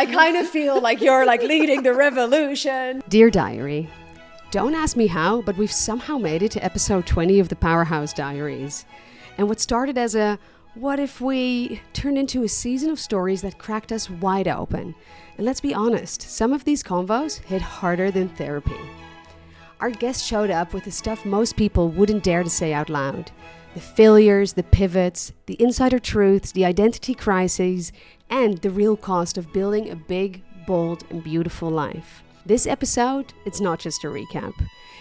I kind of feel like you're like leading the revolution. Dear Diary, don't ask me how, but we've somehow made it to episode 20 of the PowerHouse Diaries. And what started as a what if we turned into a season of stories that cracked us wide open. And let's be honest, some of these convos hit harder than therapy. Our guests showed up with the stuff most people wouldn't dare to say out loud. The failures, the pivots, the insider truths, the identity crises, and the real cost of building a big, bold, and beautiful life. This episode, it's not just a recap.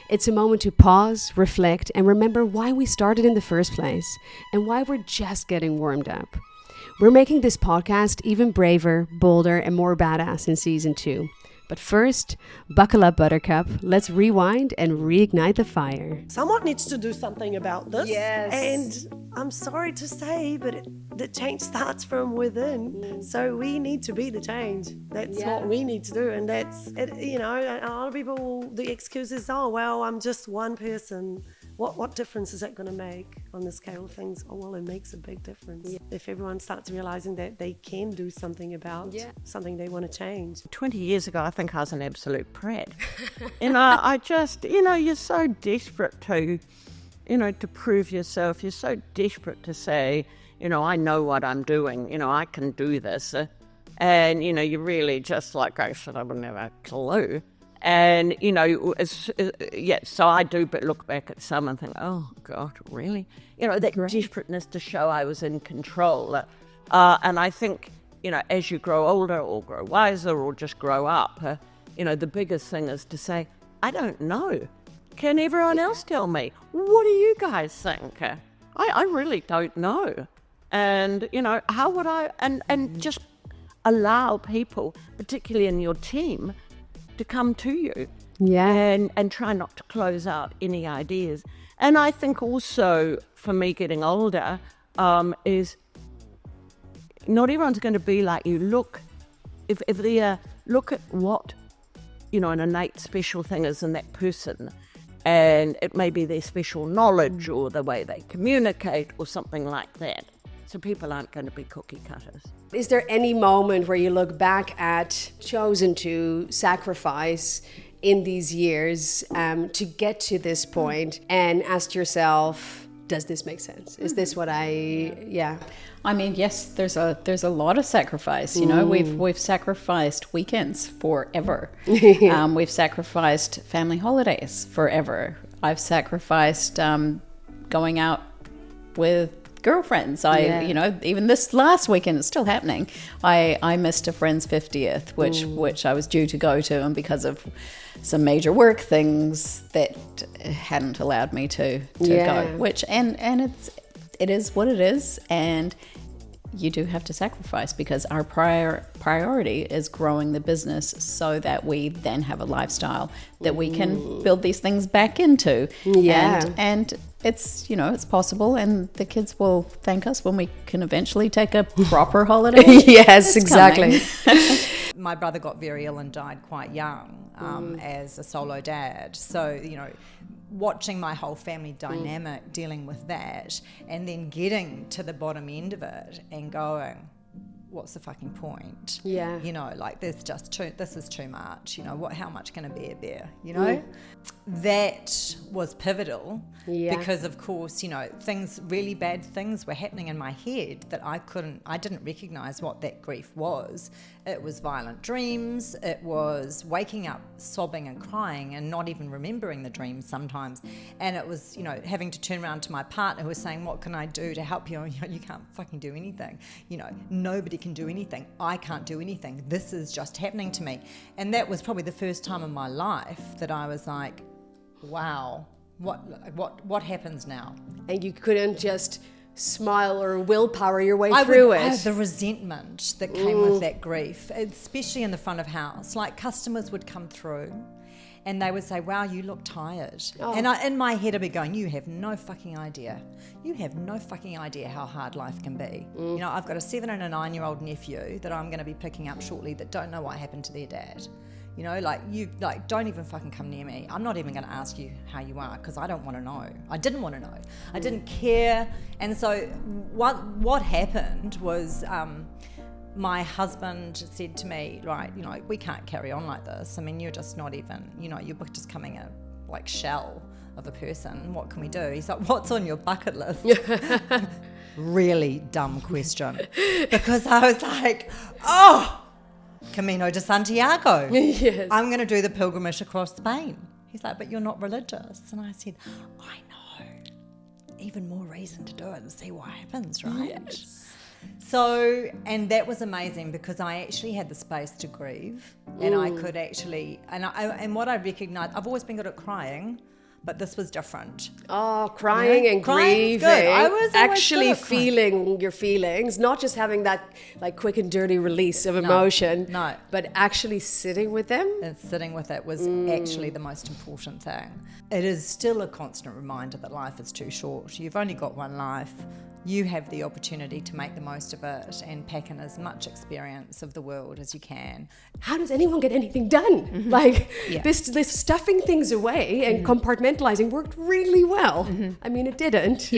It's a moment to pause, reflect, and remember why we started in the first place and why we're just getting warmed up. We're making this podcast even braver, bolder, and more badass in season 2. But first, buckle up, Buttercup. Let's rewind and reignite the fire. Someone needs to do something about this. Yes. And I'm sorry to say, but the change starts from within. So we need to be the change. That's what we need to do. And that's, it, you know, a lot of people, the excuse is, oh, well, I'm just one person. What difference is that going to make on the scale of things? Oh, well, it makes a big difference. Yeah. If everyone starts realizing that they can do something about something they want to change. 20 years ago, I think I was an absolute prat. I just, you're so desperate to, to prove yourself. You're so desperate to say, I know what I'm doing. I can do this. And, you really just like, I said, I wouldn't have a clue. And, so I do but look back at some and think, oh, God, really? That desperateness to show I was in control. And I think, as you grow older or grow wiser or just grow up, the biggest thing is to say, I don't know. Can everyone else tell me? What do you guys think? I really don't know. And, how would I, and just allow people, particularly in your team, to come to you and try not to close out any ideas. And I think also for me getting older is not everyone's going to be like you. Look, if they look at what, an innate special thing is in that person, and it may be their special knowledge or the way they communicate or something like that. So people aren't going to be cookie cutters. Is there any moment where you look back at chosen to sacrifice in these years to get to this point and ask yourself, does this make sense? Is this what I mean, yes, there's a lot of sacrifice. We've sacrificed weekends forever. We've sacrificed family holidays forever. I've sacrificed going out with girlfriends. Even this last weekend, it's still happening. I missed a friend's 50th, which I was due to go to, and because of some major work things that hadn't allowed me to go. Which and it is what it is, and you do have to sacrifice because our priority is growing the business so that we then have a lifestyle that we can build these things back into. And it's it's possible, and the kids will thank us when we can eventually take a proper holiday. Yes, exactly. My brother got very ill and died quite young as a solo dad. So, watching my whole family dynamic, dealing with that, and then getting to the bottom end of it and going, what's the fucking point? Yeah. This is too much. How much can a bear? That was pivotal because, of course, really bad things were happening in my head that I didn't recognize what that grief was. It was violent dreams. It was waking up sobbing and crying and not even remembering the dreams sometimes. And it was, having to turn around to my partner who was saying, what can I do to help you? You can't fucking do anything. Nobody can do anything. I can't do anything. This is just happening to me. And that was probably the first time in my life that I was like, wow, what happens now? And you couldn't just smile or willpower your way through it. The resentment that came with that grief, especially in the front of house. Like, customers would come through and they would say, wow, you look tired. Oh. And in my head I'd be going, you have no fucking idea. You have no fucking idea how hard life can be. I've got a 7 and a 9-year-old nephew that I'm going to be picking up shortly that don't know what happened to their dad. Don't even fucking come near me. I'm not even going to ask you how you are because I don't want to know. I didn't want to know. I didn't care. And so what happened was my husband said to me, right, you know, we can't carry on like this. I mean, you're just not even, you know, you're just coming a like shell of a person. What can we do? He's like, what's on your bucket list? Really dumb question. Because I was like, oh, Camino de Santiago. Yes. I'm going to do the pilgrimage across Spain. He's like, but you're not religious. And I said, I know. Even more reason to do it and see what happens, right? Yes. So, and that was amazing because I actually had the space to grieve, and I could actually, and what I recognised, I've always been good at crying, but this was different. Oh, crying and Crying's grieving. good. I was always actually good at crying. feeling your feelings, not just having that like quick and dirty release of emotion, no. but actually sitting with them. And sitting with it was actually the most important thing. It is still a constant reminder that life is too short. You've only got one life. You have the opportunity to make the most of it and pack in as much experience of the world as you can. How does anyone get anything done? Like this stuffing things away and compartmentalizing worked really well. I mean, it didn't,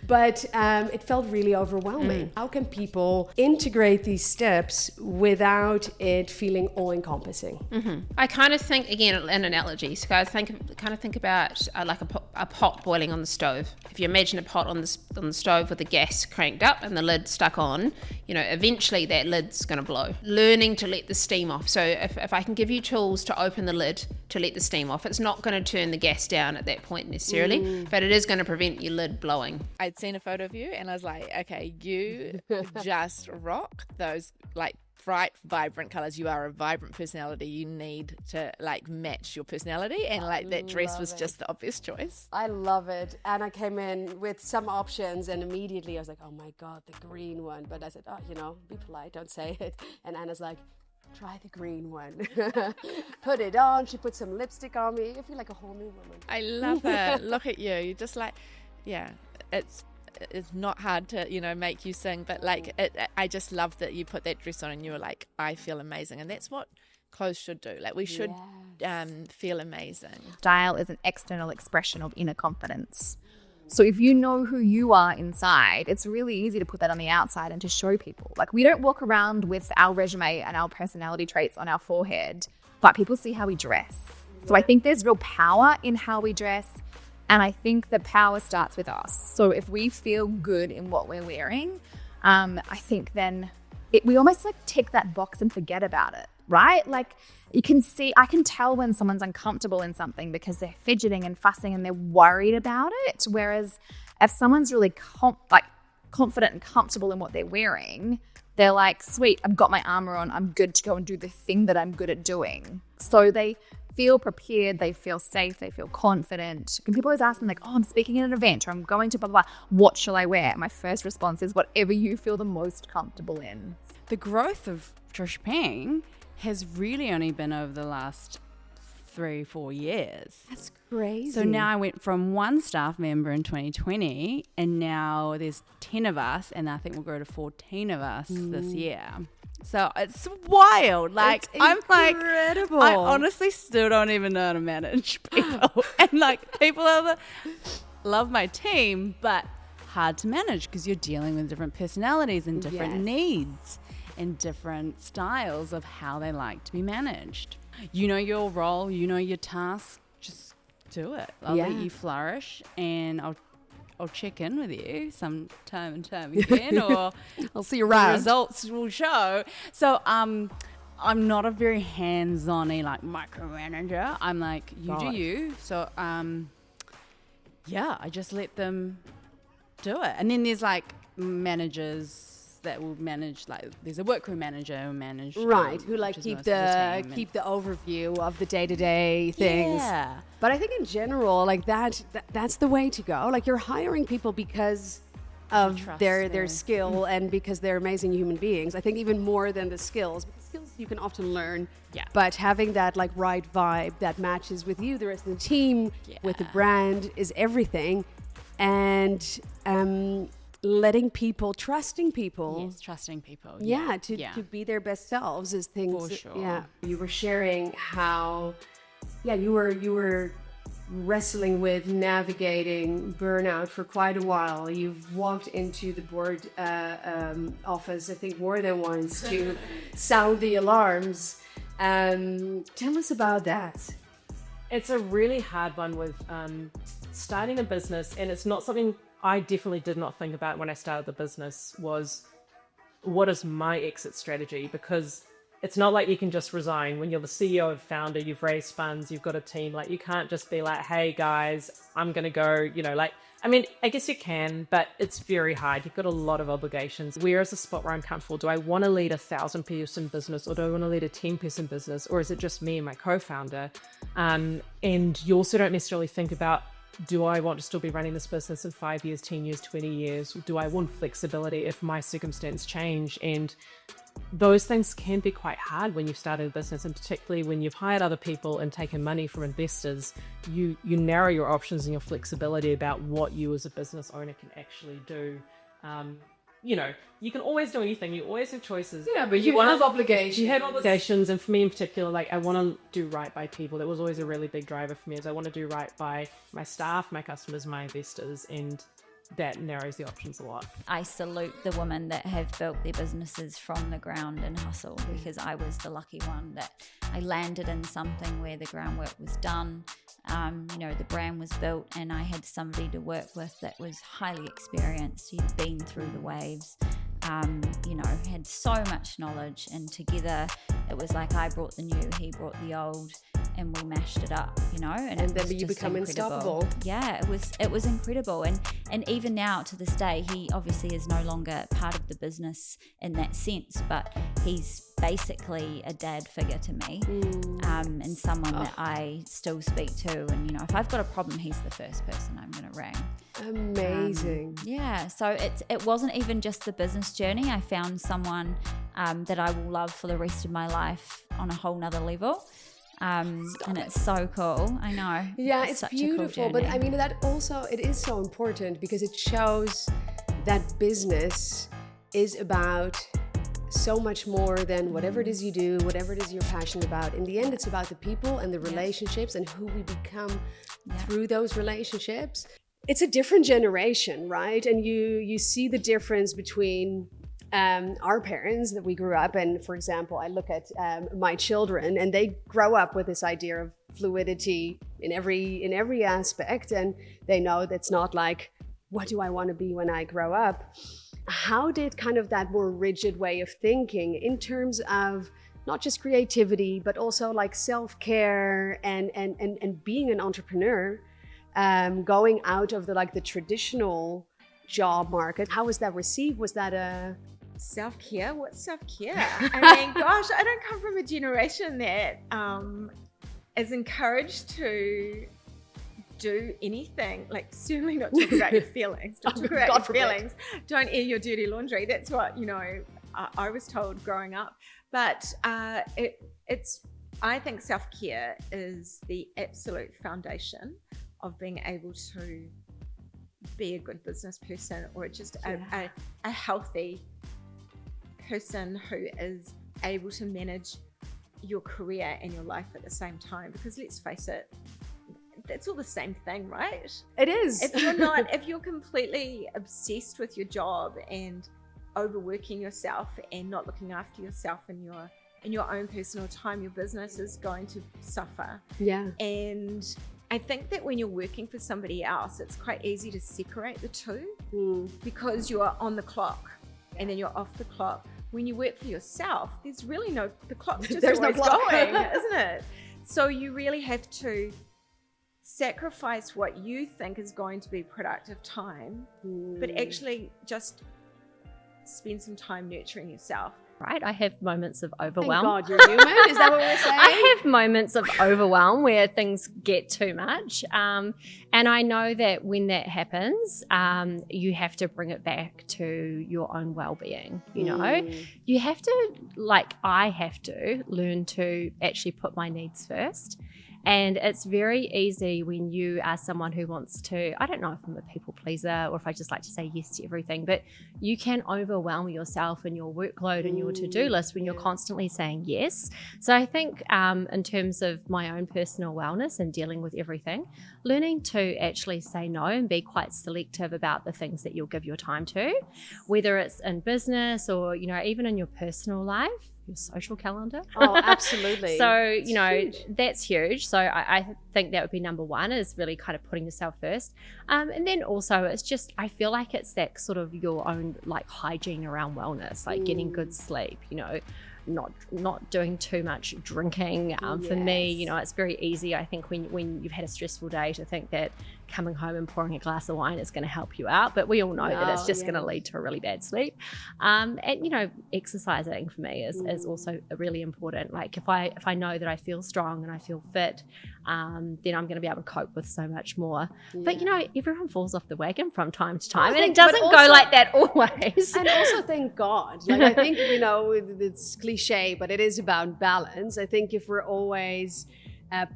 but it felt really overwhelming. How can people integrate these steps without it feeling all-encompassing? I kind of think, again, an analogy. So I kind of think about like a pot boiling on the stove. If you imagine a pot on the stove with the gas cranked up and the lid stuck on, you know, eventually that lid's going to blow. Learning to let the steam off. So if I can give you tools to open the lid to let the steam off, it's not going to turn the gas down at that point necessarily, but it is going to prevent your lid blowing. I'd seen a photo of you and I was like, okay, you just rock those like bright, vibrant colours. You are a vibrant personality. You need to like match your personality, and like that dress was just the obvious choice. I love it. And I came in with some options and immediately I was like, oh my God, the green one. But I said, oh, you know, be polite, don't say it. And Anna's like, try the green one. Put it on. She put some lipstick on me. I feel like a whole new woman. I love it. Look at you. You're just like, yeah, it's not hard to, you know, make you sing, but like I just love that you put that dress on and you were like, I feel amazing. And that's what clothes should do. Like we should feel amazing. Style is an external expression of inner confidence. So if you know who you are inside, it's really easy to put that on the outside and to show people. Like we don't walk around with our resume and our personality traits on our forehead, but people see how we dress. So I think there's real power in how we dress. And I think the power starts with us. So if we feel good in what we're wearing, I think then we almost like tick that box and forget about it, right? Like you can see, I can tell when someone's uncomfortable in something because they're fidgeting and fussing and they're worried about it. Whereas if someone's really confident and comfortable in what they're wearing, they're like, sweet, I've got my armor on. I'm good to go and do the thing that I'm good at doing. So they feel prepared, they feel safe, they feel confident. And people always ask me like, oh, I'm speaking at an event or I'm going to blah, blah, blah. What shall I wear? My first response is whatever you feel the most comfortable in. The growth of Trish Peng has really only been over the last 3-4 years. That's crazy. So now I went from one staff member in 2020 and now there's 10 of us and I think we'll grow to 14 of us this year. So it's wild. Like it's I'm incredible. like, I honestly still don't even know how to manage people. And like people love my team, but hard to manage because you're dealing with different personalities and different needs and different styles of how they like to be managed. You know your role, you know your task, just do it. I'll let you flourish and I'll check in with you some time and time again, or I'll see you around. The results will show. So I'm not a very hands-on like micromanager. I'm like, you do you. So I just let them do it. And then there's like managers that will manage, like there's a workroom manager who manage who like keep the overview of the day-to-day things. Yeah. But I think in general, like that's the way to go. Like you're hiring people because of their skill and because they're amazing human beings. I think even more than the skills. But the skills you can often learn. Yeah. But having that like right vibe that matches with you, the rest of the team, with the brand is everything. And letting people, trusting people. Yes, trusting people. To be their best selves is things. For sure. Yeah. You were sharing how, you were wrestling with navigating burnout for quite a while. You've walked into the board office, I think, more than once to sound the alarms. Tell us about that. It's a really hard one with starting a business, and it's not something I definitely did not think about when I started the business, was what is my exit strategy? Because it's not like you can just resign. When you're the CEO and founder, you've raised funds, you've got a team, like you can't just be like, hey guys, I'm going to go, I mean, I guess you can, but it's very hard. You've got a lot of obligations. Where is the spot where I'm comfortable? Do I want to lead a 1,000-person business, or do I want to lead a 10-person business? Or is it just me and my co-founder? And you also don't necessarily think about, do I want to still be running this business in 5 years, 10 years, 20 years? Do I want flexibility if my circumstance change? And those things can be quite hard when you've started a business, and particularly when you've hired other people and taken money from investors. You narrow your options and your flexibility about what you as a business owner can actually do. You can always do anything. You always have choices. Yeah, but you have obligations. You have obligations, and for me in particular, like, I want to do right by people. That was always a really big driver for me, is I want to do right by my staff, my customers, my investors, and that narrows the options a lot. I salute the women that have built their businesses from the ground and hustle, because I was the lucky one that I landed in something where the groundwork was done. The brand was built, and I had somebody to work with that was highly experienced. He'd been through the waves, had so much knowledge, and together it was like I brought the new, he brought the old, and we mashed it up, and then you become unstoppable. Yeah, it was incredible. And even now to this day, he obviously is no longer part of the business in that sense, but he's basically a dad figure to me, and someone that I still speak to. And if I've got a problem, he's the first person I'm going to ring. Amazing. So it wasn't even just the business journey. I found someone that I will love for the rest of my life on a whole nother level. And it's so cool. I know. Yeah, it's beautiful. Cool, but I mean, that also, it is so important, because it shows that business is about so much more than whatever it is you do, whatever it is you're passionate about. In the end, it's about the people and the relationships and who we become through those relationships. It's a different generation, right? And you see the difference between our parents that we grew up, and for example, I look at my children, and they grow up with this idea of fluidity in every aspect, and they know that's not like, what do I want to be when I grow up? How did kind of that more rigid way of thinking in terms of not just creativity, but also like self-care and being an entrepreneur, going out of the traditional job market, how was that received? Was that a self-care? What's self-care? I mean, gosh, I don't come from a generation that is encouraged to do anything, like certainly not talk about your feelings. Don't talk about your feelings. Don't air your dirty laundry. That's what, I was told growing up. But I think self-care is the absolute foundation of being able to be a good business person, or just a healthy person who is able to manage your career and your life at the same time. Because let's face it, that's all the same thing, right? It is. If you're completely obsessed with your job and overworking yourself and not looking after yourself in your own personal time, your business is going to suffer. Yeah. And I think that when you're working for somebody else, it's quite easy to separate the two, because you are on the clock and then you're off the clock. When you work for yourself, there's really the clock's just always going, isn't it? So you really have to sacrifice what you think is going to be productive time, but actually just spend some time nurturing yourself. Right, I have moments of overwhelm. Thank God you're human. Is that what we're saying? I have moments of overwhelm where things get too much, and I know that when that happens, you have to bring it back to your own well-being. You have to, I have to learn to actually put my needs first, And it's very easy when you are someone who wants to, I don't know if I'm a people pleaser or if I just like to say yes to everything, but you can overwhelm yourself and your workload and your to-do list when you're constantly saying yes. So I think in terms of my own personal wellness and dealing with everything, learning to actually say no and be quite selective about the things that you'll give your time to, whether it's in business or, you know, even in your personal life, your social calendar. Oh, absolutely. So, you know, that's huge. So I think that would be number one, is really kind of putting yourself first. And then also it's just, I feel like it's that sort of your own like hygiene around wellness, like getting good sleep, you know, not doing too much drinking. For me, you know, it's very easy, I think, when you've had a stressful day to think that coming home and pouring a glass of wine is going to help you out, but we all know that it's just going to lead to a really bad sleep. And you know, exercising for me is also really important. Like if I know that I feel strong and I feel fit, then I'm going to be able to cope with so much more. But you know, everyone falls off the wagon from time to time, and it doesn't go like that always. And also, thank God. Like I think, you know, it's cliche, but it is about balance. I think if we're always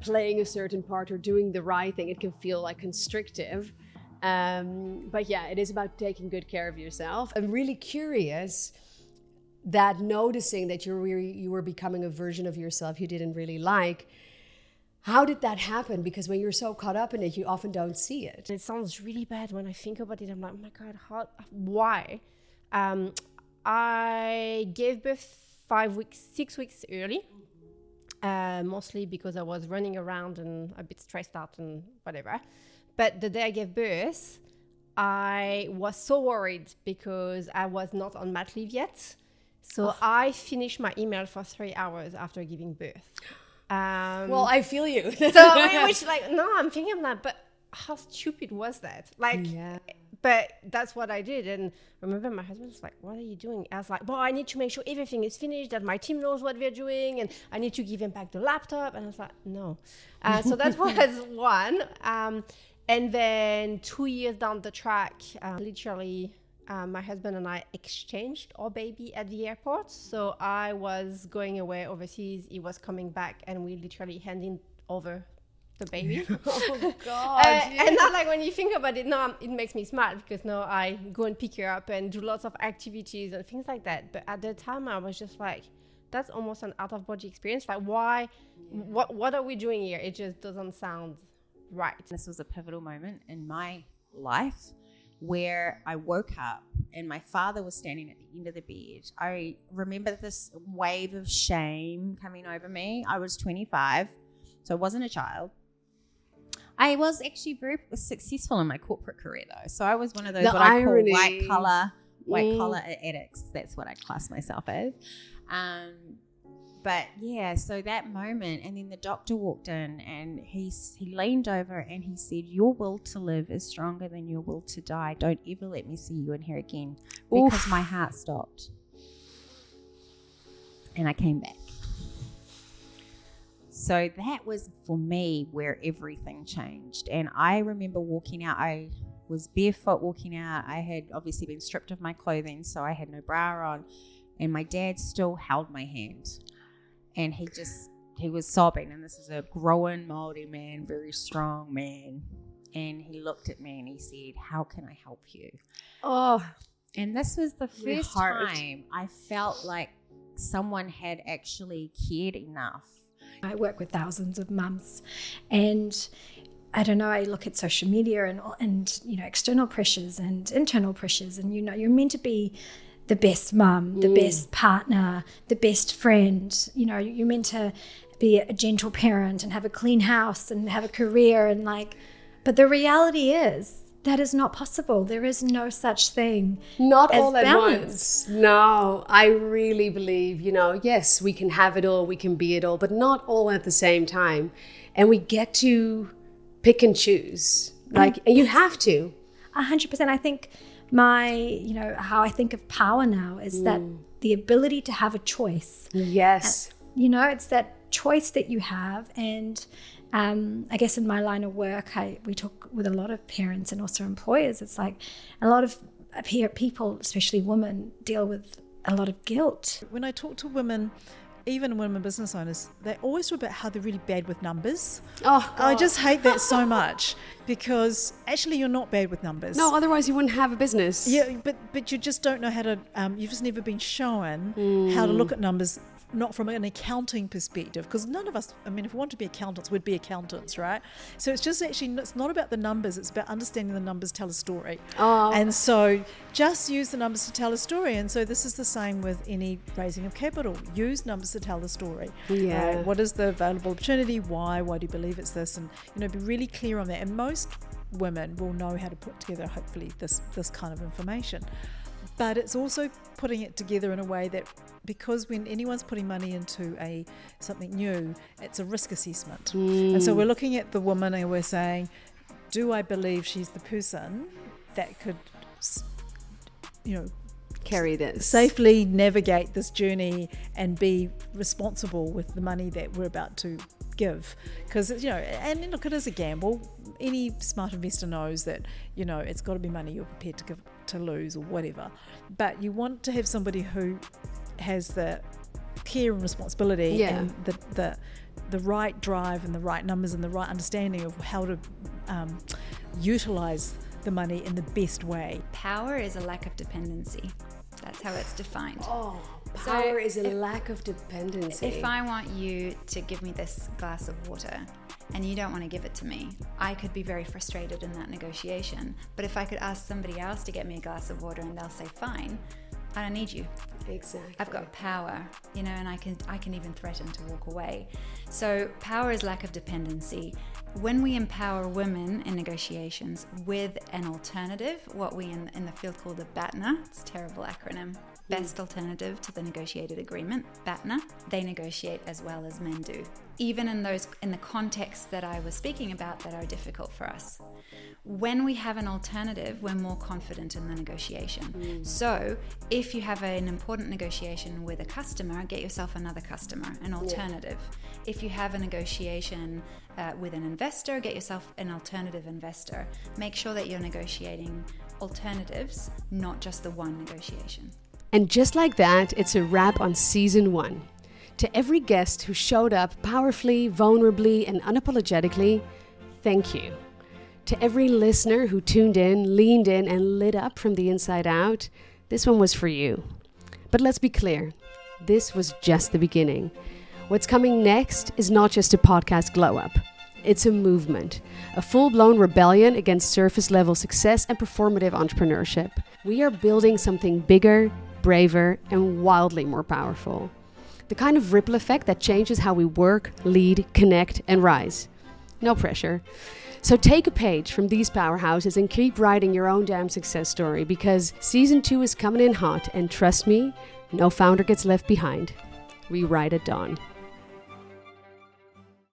playing a certain part or doing the right thing, it can feel like constrictive. But yeah, it is about taking good care of yourself. I'm really curious that noticing that you were becoming a version of yourself you didn't really like. How did that happen? Because when you're so caught up in it, you often don't see it. It sounds really bad when I think about it. I'm like, oh my God, why? I gave birth 6 weeks early. Mostly because I was running around and a bit stressed out and whatever. But the day I gave birth, I was so worried because I was not on mat leave yet. So I finished my email for 3 hours after giving birth. Well, I feel you. So, which like, no, I'm thinking of that, but how stupid was that? Like, but that's what I did. And remember, my husband was like, what are you doing? I was like, well, I need to make sure everything is finished, that my team knows what they're doing, and I need to give him back the laptop. And I was like, no. So that was one. And then 2 years down the track, literally, my husband and I exchanged our baby at the airport. So I was going away overseas. He was coming back, and we literally handed over the baby. Oh God. And now, like, when you think about it now, it makes me smile because now I go and pick her up and do lots of activities and things like that. But at the time I was just like, that's almost an out of body experience. Like, why? What are we doing here? It just doesn't sound right. This was a pivotal moment in my life where I woke up and my father was standing at the end of the bed. I remember this wave of shame coming over me. I was 25, so I wasn't a child. I was actually very successful in my corporate career, though. So I was one of those what I call white collar addicts. That's what I class myself as. But yeah, so that moment, and then the doctor walked in, and he leaned over and he said, "Your will to live is stronger than your will to die. Don't ever let me see you in here again," because my heart stopped, and I came back. So that was, for me, where everything changed. And I remember walking out. I was barefoot walking out. I had obviously been stripped of my clothing, so I had no bra on. And my dad still held my hand. And he was sobbing. And this is a growing Māori man, very strong man. And he looked at me and he said, "How can I help you?" Oh. And this was the first time I felt like someone had actually cared enough. I work with thousands of mums, and I don't know, I look at social media and you know, external pressures and internal pressures, and you know, you're meant to be the best mum, the best partner, the best friend. You know, you're meant to be a gentle parent and have a clean house and have a career, and like, but the reality is that is not possible. There is no such thing. Not as all at balance. once. No, I really believe, you know, yes, we can have it all, we can be it all, but not all at the same time. And we get to pick and choose. Like, and you have to. 100%. I think you know, how I think of power now is that the ability to have a choice. Yes. You know, it's that choice that you have. And I guess in my line of work, we talk with a lot of parents and also employers. It's like a lot of people, especially women, deal with a lot of guilt. When I talk to women even women business owners, they always talk about how they're really bad with numbers. Oh, God. I just hate that so much, because actually you're not bad with numbers. No, otherwise you wouldn't have a business. Yeah, but you just don't know how to, you've just never been shown how to look at numbers, not from an accounting perspective, because none of us, I mean, if we want to be accountants, we'd be accountants, right? So it's just actually, it's not about the numbers, it's about understanding the numbers tell a story. And so just use the numbers to tell a story. And so this is the same with any raising of capital. Use numbers to tell the story. Yeah. Right? What is the available opportunity? Why do you believe it's this? And, be really clear on that. And most women will know how to put together, hopefully, this kind of information. But it's also putting it together in a way that, because when anyone's putting money into something new, it's a risk assessment. And so we're looking at the woman and we're saying, do I believe she's the person that could, carry this, safely navigate this journey and be responsible with the money that we're about to give? Because and look, it is a gamble. Any smart investor knows that it's got to be money you're prepared to lose or whatever. But you want to have somebody who has the care and responsibility and the right drive and the right numbers and the right understanding of how to utilize the money in the best way. Power is a lack of dependency. That's how it's defined. Power is a lack of dependency. If I want you to give me this glass of water and you don't want to give it to me, I could be very frustrated in that negotiation. But if I could ask somebody else to get me a glass of water and they'll say, fine, I don't need you. Exactly. I've got power, and I can even threaten to walk away. So power is lack of dependency. When we empower women in negotiations with an alternative, what we in the field call the BATNA, it's a terrible acronym, best alternative to the negotiated agreement, BATNA, they negotiate as well as men do. Even in the contexts that I was speaking about that are difficult for us. When we have an alternative, we're more confident in the negotiation. So if you have an important negotiation with a customer, get yourself another customer, an alternative. If you have a negotiation with an investor, get yourself an alternative investor. Make sure that you're negotiating alternatives, not just the one negotiation. And just like that, it's a wrap on season 1. To every guest who showed up powerfully, vulnerably, and unapologetically, thank you. To every listener who tuned in, leaned in, and lit up from the inside out, this one was for you. But let's be clear, this was just the beginning. What's coming next is not just a podcast glow-up. It's a movement, a full-blown rebellion against surface-level success and performative entrepreneurship. We are building something bigger, braver, and wildly more powerful. The kind of ripple effect that changes how we work, lead, connect, and rise. No pressure. So take a page from these powerhouses and keep writing your own damn success story, because season 2 is coming in hot, and trust me, no founder gets left behind. We ride at dawn.